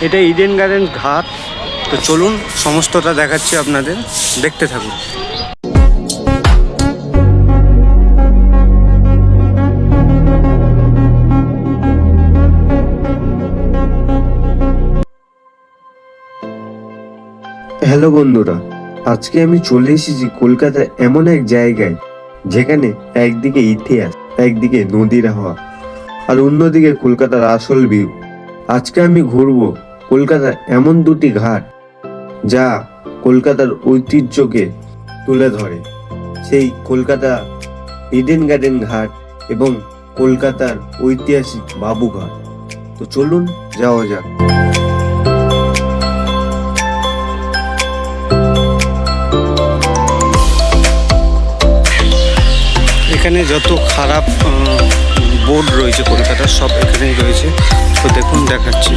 এটা Eden garden ঘাট। তো চলুন সমস্তটা দেখাচ্ছি আপনাদের, দেখতে থাকুন। হ্যালো বন্ধুরা, আজকে আমি চলে এসেছি কলকাতার এমন এক জায়গায় যেখানে একদিকে ইতিহাস, একদিকে নদীর হাওয়া, আর অন্যদিকে কলকাতার আসল ভিউ। আজকে আমি ঘুরবো কলকাতার এমন দুটি ঘাট যা কলকাতার ঐতিহ্যকে তুলে ধরে, সেই কলকাতা ইডেন গার্ডেন ঘাট এবং কলকাতার ঐতিহাসিক বাবুঘাট। তো চলুন যাওয়া যাক। এখানে যত খারাপ বোর্ড রয়েছে কলকাতার, সব এখানেই রয়েছে। তো দেখুন, দেখাচ্ছি।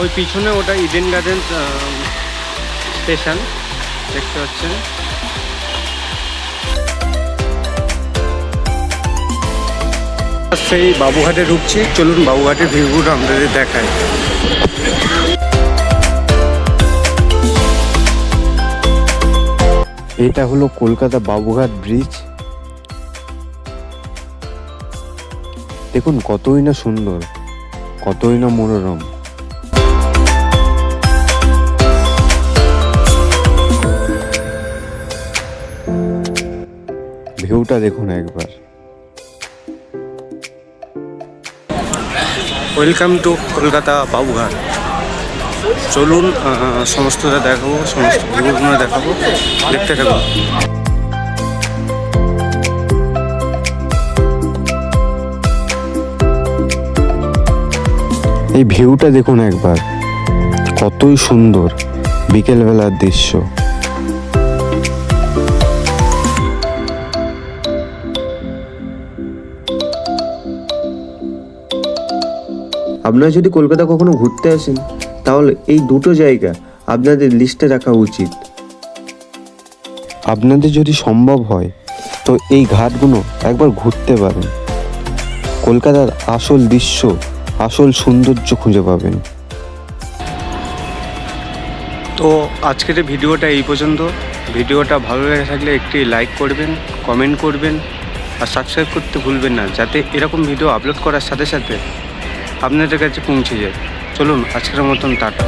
ওই পিছনে ওটা ইডেন গার্ডেন স্টেশন দেখতে পাচ্ছেন। সেই বাবুঘাটে ঢুকছি, চলুন বাবুঘাটের ভিউগুলো আপনাদের দেখায়। এটা হলো কলকাতা বাবুঘাট ব্রিজ। দেখুন কতই না সুন্দর, কতই না মনোরম। ভিউটা দেখুন একবার। Welcome to Kolkata Babughat. চলুন সমস্তটা দেখাবো, সমস্ত ভিউগুলো দেখাবো, দেখতে থাকুন। এই ভিউটা দেখুন একবার, কতই সুন্দর বিকেলবেলার দৃশ্য। আপনারা যদি কলকাতা কখনো ঘুরতে আসেন তাহলে এই দুটো জায়গা আপনাদের লিস্টে রাখা উচিত। আপনাদের যদি সম্ভব হয় তো এই ঘাটগুলো একবার ঘুরতে পারেন। কলকাতার আসল দৃশ্য, আসল সৌন্দর্য খুঁজে পাবেন। তো আজকের ভিডিওটা এই পর্যন্ত। ভিডিওটা ভালো লেগে থাকলে একটি লাইক করবেন, কমেন্ট করবেন আর সাবস্ক্রাইব করতে ভুলবেন না, যাতে এরকম ভিডিও আপলোড করার সাথে সাথে আপনাদের কাছে পৌঁছে যায়। চলুন আজকের মতন টাটা।